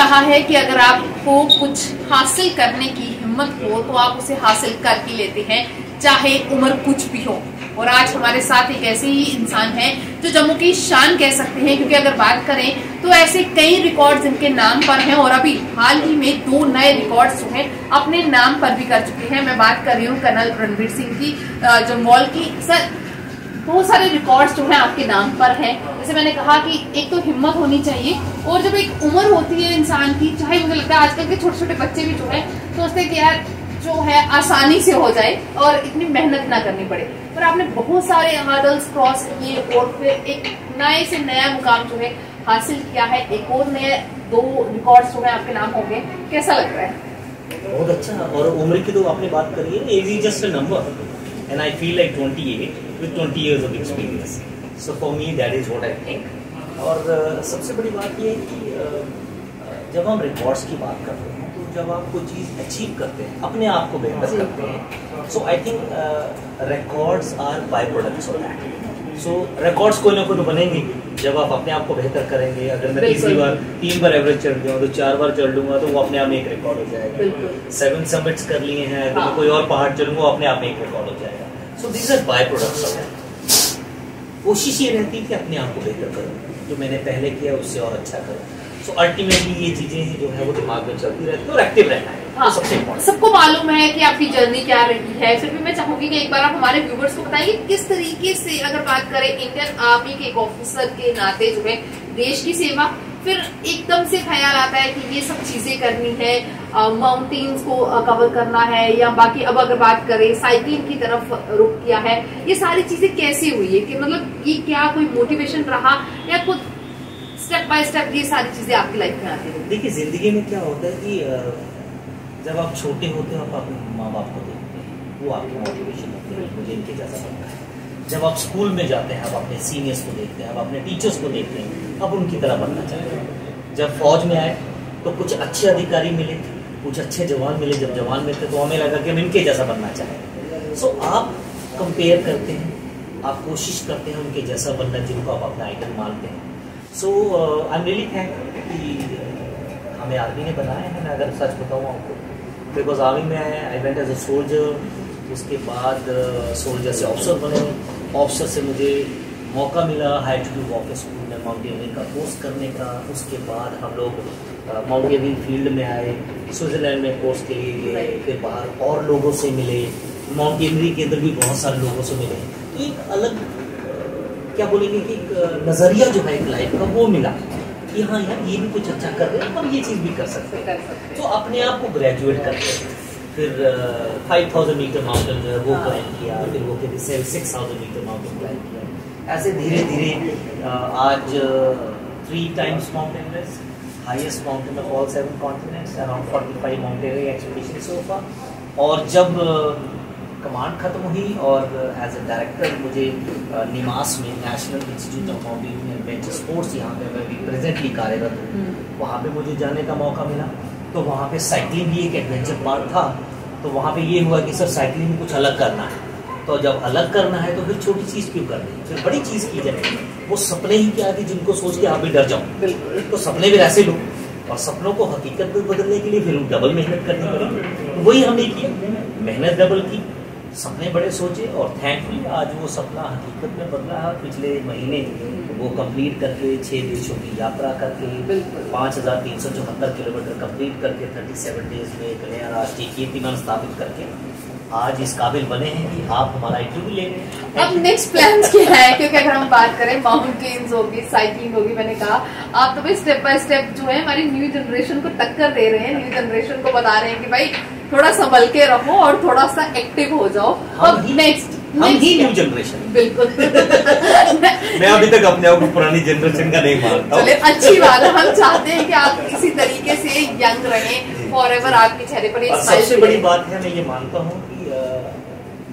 कहा है कि अगर आपको कुछ हासिल करने की हिम्मत हो तो आप उसे हासिल कर ही लेते हैं, चाहे उम्र कुछ भी हो। और आज हमारे साथ एक ऐसे ही इंसान है जो जम्मू की शान कह सकते हैं, क्योंकि अगर बात करें तो ऐसे कई रिकॉर्ड्स इनके नाम पर हैं और अभी हाल ही में 2 नए रिकॉर्ड्स जो हैं अपने नाम पर भी कर चुके हैं। मैं बात कर रही हूँ कर्नल रणवीर सिंह की, जम्वाल की। सर, बहुत सारे रिकॉर्ड्स जो हैं आपके नाम पर हैं। जैसे मैंने कहा कि एक तो हिम्मत होनी चाहिए, और जब एक उम्र होती है इंसान की, चाहे मुझे लगता है आजकल के छोटे छोटे बच्चे भी जो है सोचते हैं कि यार जो है आसानी से हो जाए और इतनी मेहनत ना करनी पड़े, पर आपने बहुत सारे हर्डल्स क्रॉस किए और फिर एक नए से नया मुकाम जो है हासिल किया है। एक और नए 2 रिकॉर्ड्स जो है आपके नाम हो गए, कैसा लग रहा है? बहुत अच्छा। और उम्र की तो आपने बात करी है, age is just a number and I feel like 28 with 20 years of experience. So for me that is what I think. और सबसे बड़ी बात ये है कि जब हम रिकॉर्ड्स की बात करते हैं तो जब आप कोई चीज़ अचीव करते हैं, अपने आप को बेहतर करते हैं, so I think records are by products of that. So records कोई ना कोई तो बनेंगे जब आप अपने आप को बेहतर करेंगे। अगर मैं तीसरी बार 3 बार एवरेज चढ़ गया तो 4 बार चढ़ लूंगा तो वो अपने आप में एक रिकॉर्ड हो जाएगा। 7 समिट्स कर लिए हैं, अगर मैं कोई और पहाड़ चढ़ूंगा अपने आप में एक रिकॉर्ड हो जाएगा। So these are by products of that. कोशिश ये रहती है कि अपने आप को बेहतर करूँ, जो मैंने पहले किया उससे और अच्छा करूँ। सो अल्टीमेटली ये चीजें हैं जो है वो दिमाग में चलती रहती है और एक्टिव रहना है। हाँ, सबसे इम्पोर्टेंट। सबको मालूम है कि आपकी जर्नी क्या रही है, फिर भी मैं चाहूंगी कि एक बार आप हमारे व्यूवर्स को बताइए किस तरीके से, अगर बात करें इंडियन आर्मी के एक ऑफिसर के नाते जो है देश की सेवा, फिर एकदम से ख्याल आता है कि ये सब चीजें करनी है, माउंटेन्स को कवर करना है, या बाकी अब अगर बात करें साइकिलिंग की तरफ रुख किया है, ये सारी चीजें कैसे हुई है? कि मतलब ये क्या कोई मोटिवेशन रहा या खुद स्टेप बाय स्टेप ये सारी चीजें आपकी लाइफ में आती है? देखिए, जिंदगी में क्या होता है कि जब आप छोटे होते हो आप अपने माँ बाप को देखते हैं, वो आपकी मोटिवेशन होती है, मुझे इनके जैसा बनना है। जब आप स्कूल में जाते हैं आप अपने सीनियर्स को देखते हैं, आप अपने टीचर्स को देखते हैं, आप उनकी तरह बनना चाहते हैं। जब फौज में आए तो कुछ अच्छे अधिकारी मिले, कुछ अच्छे जवान मिले। जब जवान में थे तो हमें लगा कि हम इनके जैसा बनना चाहते। सो आप कंपेयर करते हैं, आप कोशिश करते हैं उनके जैसा बनना जिनको आप अपना आइडल मानते हैं। So I am really thankful कि हमें आर्मी ने बनाया है। मैं अगर सच बताऊँ आपको, बिकॉज आर्मी में I went as a soldier, उसके बाद सोल्जर से ऑफिसर बने, ऑफिसर से मुझे मौका मिला हाई एल्टीट्यूड वॉरफेयर स्कूल में माउंटेनियरिंग का कोर्स करने का। उसके बाद हम लोग माउंटेनियरिंग फील्ड में आए, स्विट्जरलैंड में कोर्स के लिए गए, फिर बाहर और लोगों से मिले, माउंटेनियरिंग के अंदर भी बहुत सारे लोगों से मिले। तो एक अलग क्या बोलेंगे कि एक नज़रिया जो है एक लाइफ का वो मिला कि हाँ यार ये भी कुछ अच्छा कर रहे हैं, हम ये चीज़ भी कर सकते हैं। तो अपने आप को ग्रेजुएट करते हैं। फिर 5000 मीटर माउंटेन जो है वो क्लाइंब किया, फिर वो फिर 6000 मीटर माउंटेन क्लाइंब किया। ऐसे धीरे धीरे आज 3 times mountain race, highest mountain of all 7 continents, around 45 mountaineering expedition so far. और जब कमांड खत्म हुई और एज ए डायरेक्टर मुझे निमास में, national institute of mountaineering and adventure sports, यहाँ पे मैं भी प्रेजेंटली कार्यरत हूँ, वहाँ पे मुझे जाने का मौका मिला। तो वहाँ पे साइकिलिंग भी एक एडवेंचर पार्ट था। तो वहाँ पे ये हुआ कि सर साइकिलिंग में कुछ अलग करना है। तो जब अलग करना है तो फिर छोटी चीज़ क्यों करनी है, फिर बड़ी चीज़ की जाए। वो सपने ही क्या थी जिनको सोच के आप भी डर जाओ, तो सपने भी ऐसे लो, और सपनों को हकीकत में बदलने के लिए फिर डबल मेहनत करनी पड़ेगी। तो वही हमने की, मेहनत डबल की, सपने बड़े सोचे, और थैंकफुली आज वो सपना हकीकत में बदला है। पिछले महीने वो कंप्लीट करके 6 देशों की यात्रा करके 5374 किलोमीटर कंप्लीट करके 37 डेज में एक नया राष्ट्रीय कीर्तिमान स्थापित करके आज इस काबिल बने हैं कि आप हमारा इंटरव्यू ले लें। अब नेक्स्ट प्लान क्या है? क्योंकि अगर हम बात करें माउंटेन्स होगी, साइकिलिंग होगी, मैंने कहा आप तो भाई स्टेप बाय स्टेप जो है हमारी न्यू जनरेशन को टक्कर दे रहे हैं, न्यू जनरेशन को बता रहे हैं कि भाई थोड़ा संभल के रहो और थोड़ा सा एक्टिव हो जाओ। अब नेक्स्ट हम ही न्यू जनरेशन। बिल्कुल। मैं अभी तक अपने आप को पुरानी जनरेशन का नहीं मानता हूँ। चलिए अच्छी बात है, हम चाहते हैं कि आप इसी तरीके से यंग रहें फॉरएवर, आपके चेहरे पर एक स्माइल। सबसे बड़ी बात है, मैं ये मानता हूँ कि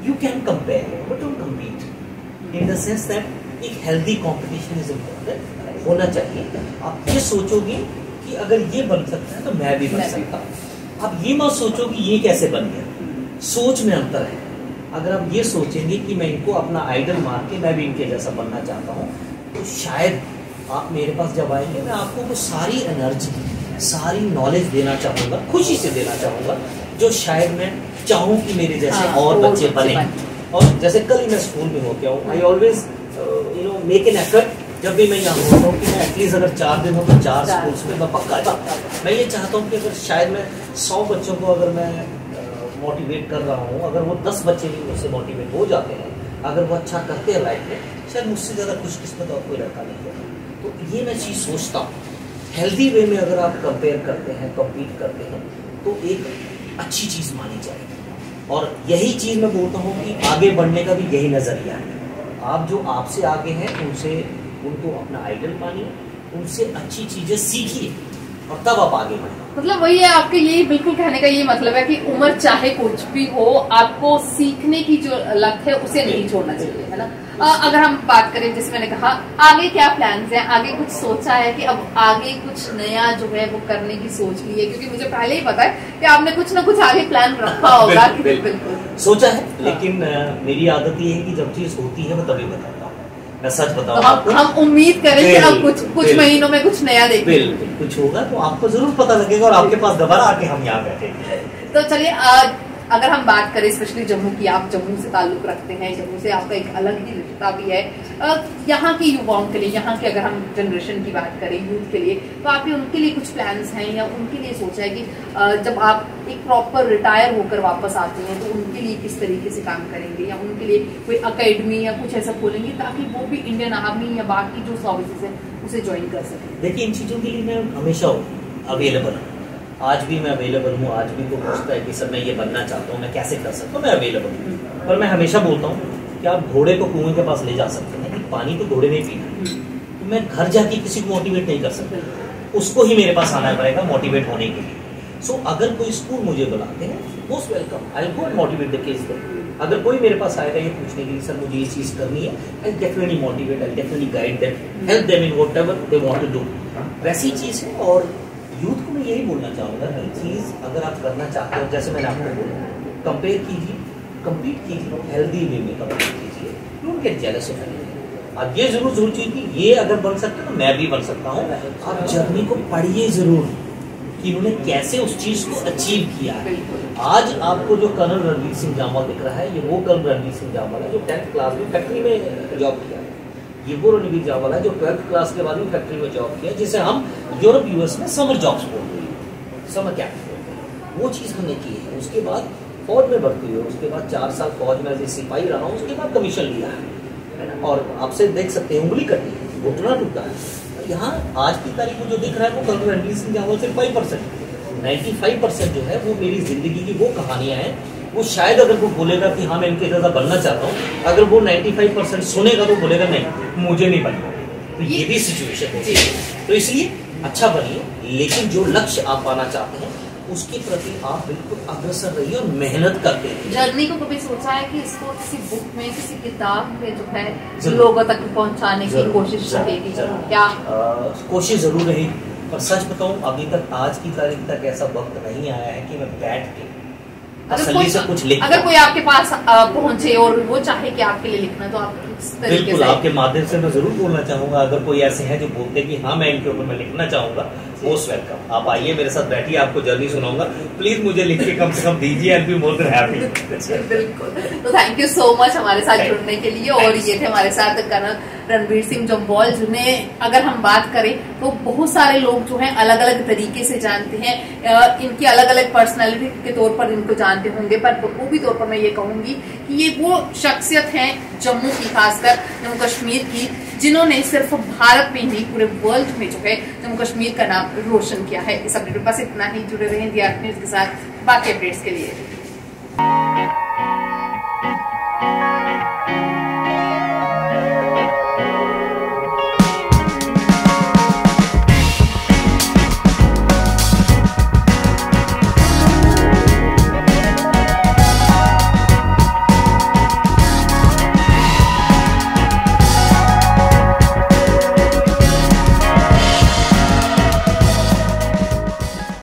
you can compare but don't compete, in the sense that एक हेल्दी कंपटीशन इज इम्पोर्टेंट होना चाहिए। आप ये सोचोगे कि अगर ये बन सकता है तो मैं भी बन सकता हूँ। आप ये मत सोचो कि ये कैसे बन गया, सोच में अंतर है। अगर आप ये सोचेंगे कि मैं इनको अपना आइडल मान के मैं भी इनके जैसा बनना चाहता हूँ, तो शायद आप मेरे पास जब आएंगे मैं आपको वो सारी एनर्जी सारी नॉलेज देना चाहूँगा, खुशी से देना चाहूँगा, जो शायद मैं चाहूँ कि मेरे जैसे और बच्चे बने। और जैसे कल ही मैं स्कूल में होके आऊँ, I always make an effort, जब भी मैं यहाँ होता हूँ कि मैं एटलीस्ट अगर 4 दिन हो तो 4 स्कूल्स में मैं पक्का जाऊँ। मैं ये चाहता हूँ कि अगर शायद मैं 100 बच्चों को अगर मैं मोटिवेट कर रहा हूँ, अगर वो 10 बच्चे भी मुझसे मोटिवेट हो जाते हैं, अगर वो अच्छा करते हैं लाइफ में, शायद मुझसे ज़्यादा खुशकिस्मत और कोई लड़का नहीं होगा। तो ये मैं चीज़ सोचता हूँ, हेल्दी वे में अगर आप कंपेयर करते हैं, कम्पीट करते हैं, तो एक अच्छी चीज़ मानी जाएगी। और यही चीज़ मैं बोलता हूँ कि आगे बढ़ने का भी यही नज़रिया है। आप जो आपसे आगे हैं उनको अपना आइडल मानिए, उनसे अच्छी चीज़ें सीखिए और तब आप आगे बढ़ें। मतलब वही है, आपके यही बिल्कुल कहने का ये मतलब है कि उम्र चाहे कुछ भी हो, आपको सीखने की जो लत है उसे नहीं छोड़ना चाहिए, है ना। अगर हम बात करें, जैसे मैंने कहा, आगे क्या प्लान्स हैं, आगे कुछ सोचा है कि अब आगे कुछ नया जो है वो करने की सोच ली है? क्योंकि मुझे पहले ही पता है कि आपने कुछ ना कुछ आगे प्लान रखा होगा। बिल्कुल सोचा है, लेकिन मेरी आदत ये है कि जब चीज होती है मैं तभी बताता हूँ। मैं सच बताऊँ तो हम उम्मीद करें कि अब कुछ महीनों में कुछ नया देखें। बिल्कुल कुछ होगा तो आपको जरूर पता लगेगा और आपके पास दोबारा आके हम यहाँ बैठेंगे। तो चलिए, अगर हम बात करें स्पेशली जम्मू की, आप जम्मू से ताल्लुक रखते हैं, जम्मू से आपका एक अलग ही रिश्ता भी है। यहाँ के युवाओं के लिए, यहाँ के अगर हम जनरेशन की बात करें, यूथ के लिए, तो आपके उनके लिए कुछ प्लान्स हैं या उनके लिए सोचा है कि जब आप एक प्रॉपर रिटायर होकर वापस आते हैं तो उनके लिए किस तरीके से काम करेंगे, या उनके लिए कोई अकेडमी या कुछ ऐसा खोलेंगे ताकि वो भी इंडियन आर्मी या बाकी जो सर्विसेज है उसे ज्वाइन कर सकें? देखिए, इन चीज़ों के लिए मैं हमेशा अवेलेबल हूँ। आज भी मैं अवेलेबल हूँ। आज भी तो पूछता है कि सर मैं ये बनना चाहता हूँ, मैं कैसे कर सकता हूँ, मैं अवेलेबल हूँ। पर मैं हमेशा बोलता हूँ कि आप घोड़े को कुएं के पास ले जा सकते हैं, कि पानी तो घोड़े ने पीना। तो मैं घर जाके किसी को मोटिवेट नहीं कर सकता, उसको ही मेरे पास आना पड़ेगा मोटिवेट होने के लिए। सो अगर कोई स्कूल मुझे बुलाते हैं, most welcome, I go and motivate the kids. अगर कोई मेरे पास आएगा ये पूछने के लिए सर मुझे ये चीज़ करनी है, I definitely motivate, I definitely guide them, help them in whatever they want to do. वैसी चीज़ है। और यूथ को मैं यही बोलना चाहूँगा कि चीज़ अगर आप करना चाहते हो, जैसे मैंने आपको बोला, कंपेयर कीजिए, कम्पीट कीजिए, हेल्दी वे में कम्पीट कीजिए, don't get jealous of anything. आप ये जरूर सोचिए कि ये अगर बन सकते हैं तो मैं भी बन सकता हूँ। आप जर्नी को पढ़िए जरूर कि उन्होंने कैसे उस चीज़ को अचीव किया है। आज आपको जो कर्नल रणवीर सिंह जामवाल दिख रहा है, ये वो कर्नल रणवीर सिंह जामवाल है जो 10th क्लास में फैक्ट्री में जॉब किया है। ये वो रणवीर जामवाल है जो 12th क्लास के बाद भी फैक्ट्री में जॉब किया, जिसे हम यूरोप यूएस में समर जॉब्स बोलते हैं, समर कैंप बोलते हैं। वो चीज़ हमने की है। उसके बाद फौज में भर्ती हुई, उसके बाद 4 साल फौज में एज ए सिपाही रहा हूँ, उसके बाद कमीशन लिया है ना। और आपसे देख सकते हैं उंगली कटी है, घुटना टूटा है। यहाँ आज की तारीख में जो दिख रहा है वो कर्नल रणवीर सिंह जामवाल से 5%, 95% जो है वो मेरी जिंदगी की वो कहानियाँ हैं। वो शायद अगर वो बोलेगा कि हाँ मैं इनके जैसा बनना चाहता हूँ, अगर वो 95% सुनेगा तो बोलेगा नहीं मुझे नहीं बनना। तो ये भी सिचुएशन होती है। तो इसलिए अच्छा बनिए, लेकिन जो लक्ष्य आप पाना चाहते हैं उसके प्रति आप बिल्कुल अग्रसर रहिए और मेहनत करते रहिए। जर्नी को कभी सोचा है कि इसको किसी बुक में, किसी किताब में जो है लोगों तक पहुंचाने की कोशिश रहेगी? क्या कोशिश जरूर रहेगी, पर सच बताऊं अभी तक आज की तारीख तक ऐसा वक्त नहीं आया है कि मैं बैठ के तसल्ली से कुछ लिख। अगर कोई आपके पास पहुंचे और वो चाहे कि आपके लिए लिखना, तो आप किस तरीके बिल्कुल से? आपके माध्यम से मैं जरूर बोलना चाहूंगा, अगर कोई ऐसे हैं जो बोलते हैं कि हाँ मैं इनके ऊपर मैं लिखना चाहूंगा, मोस्ट वेलकम। आप आइए मेरे साथ बैठिए, आपको जर्नी सुनाऊंगा। प्लीज मुझे लिख के कम से कम दीजिए, I will be more than happy. बिल्कुल। तो थैंक यू सो मच हमारे साथ जुड़ने के लिए। और ये थे हमारे साथ कर्नल रणवीर सिंह जामवाल, जिन्हें अगर हम बात करें तो बहुत सारे लोग जो हैं अलग अलग तरीके से जानते हैं, इनकी अलग अलग पर्सनैलिटी के तौर पर इनको जानते होंगे, पर बखूबी तौर पर मैं ये कहूंगी कि ये वो शख्सियत हैं जम्मू की, खासकर जम्मू कश्मीर की, जिन्होंने सिर्फ भारत में ही पूरे वर्ल्ड में जो है जम्मू कश्मीर का नाम रोशन किया है। इस अपडेट में बस इतना ही। जुड़े रहें दी न्यूज़ के साथ बाकी अपडेट्स के लिए।